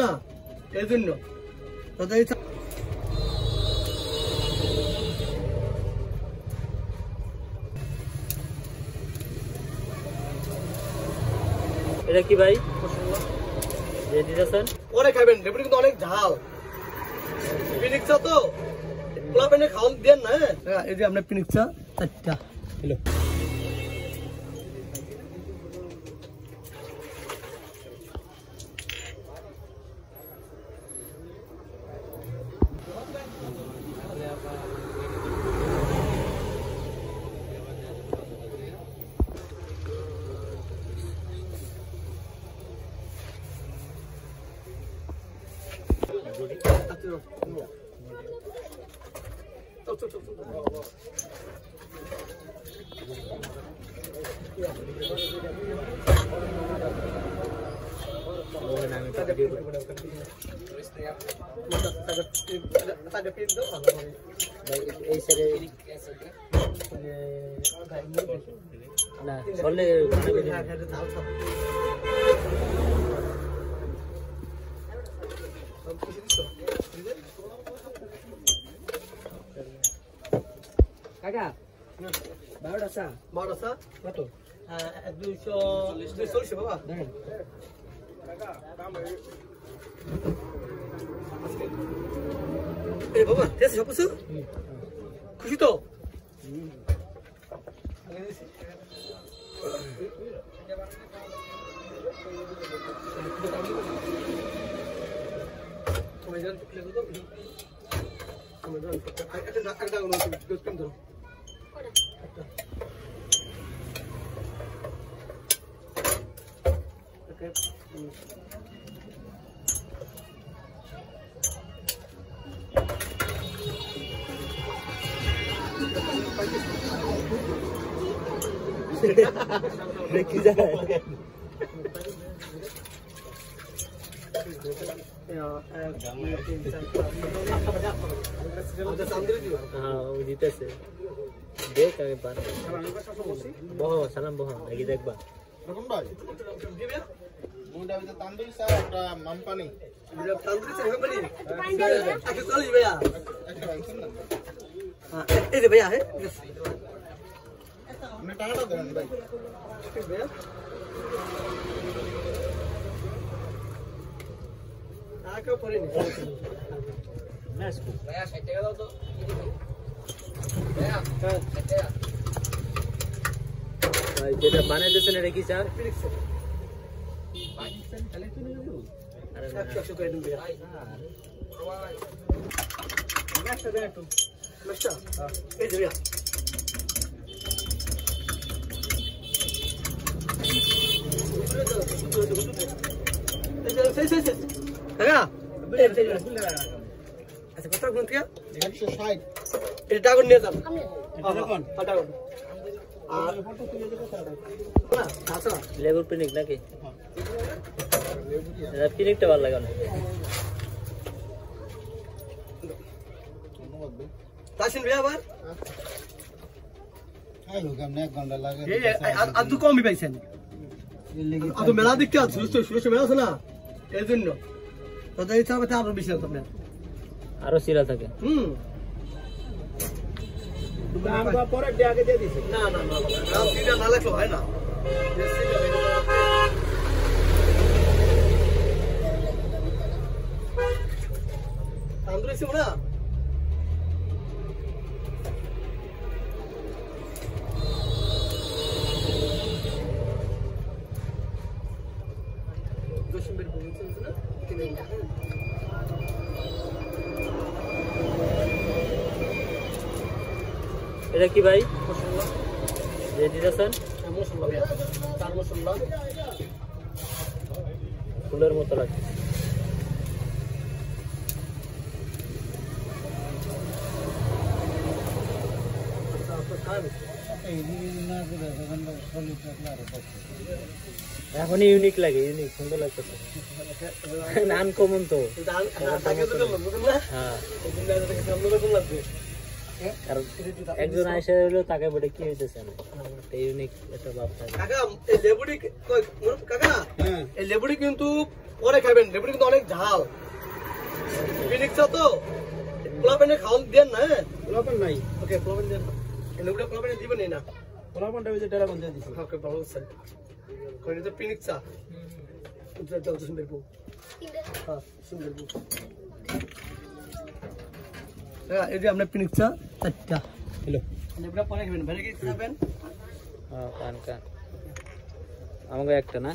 না এই জন্য এটা কি ভাই রেডি আছেন পরে খাবেন রেপটি কিন্তু অনেক ঝাল পিনিকচা তো পোলাপেনে খাওয়ান দেন না এই যে আপনার পিনিকচা চারটা হ্যালো কাকা 12টা কত 240 বাবা এই বাবা তেজ সব কিছু খুশি তো দেখি যায় দেখ আমি বহ সালাম বহ নাকি দেখবা তান্দুরি স্যার একটা মামপানি এই যে ভাইয়া হ্যাঁ আপনি টাকাটা দেন ভাই ভাইয়া টাকা পরে নি ভাইয়া 60 টাকা দাও তো ভাইয়া 60 টাকা ভাই যেটা বানাই দিয়েছেন এটা কি স্যার আচ্ছা কত গুণ থেকে 160 এটা টাকা নিয়ে যান লেবুর পিনিক নাকি পিনিকটা ভালো লাগে না তাসিন ভাই আবার হ্যালো কেমনে 1 ঘন্টা লাগে আর তো কমই পাইছেন আর তো মেলা দেখতে আছে সুস্থ মেলা আছে না এই জন্য তো এই চাপে আরো বেশি আছে আপনার আরো সিরা থাকে আমরা পরে ব্যাগে দিয়ে দিছি না সিরা না লাগলো হয় না তান্দুরি ছিল না এটা কি ভাই রেডি আছেন ফুলের মতো লাগে এখন ইউনিক লাগে ইউনিক সুন্দর লাগতেছে আনকমন তো হ্যাঁ কারণ একজন আইসা হলো তাকে বলে কি হইতেছে না ইউনিক একটা ভাব থাকে কাকা এই লেবুটি কাকা হ্যাঁ এই লেবুটি কিন্তু পরে খাবেন, লেবুটি কিন্তু অনেক ঝাল। পিনিক চা তো পোলাপেনে খাওয়ান দেন না। পোলাপান নাই ওকে পোলাপেন দেন, এই লেবুটা পোলাপেনে দিবেন না। পোলাপানটা ওই যে ড্রাগন দিয়ে দিছে ওকে ভালো স্যার কোন তো পিনিক চা উদ্ধার দাও সুন্দর বউ। হ্যাঁ সুন্দর বউ। এই যে আপনার পিনিক চা 4টা হ্যালো, লেবুটা পরে খাবেন, ভাই কি খাবেন? কান আমাকে একটা না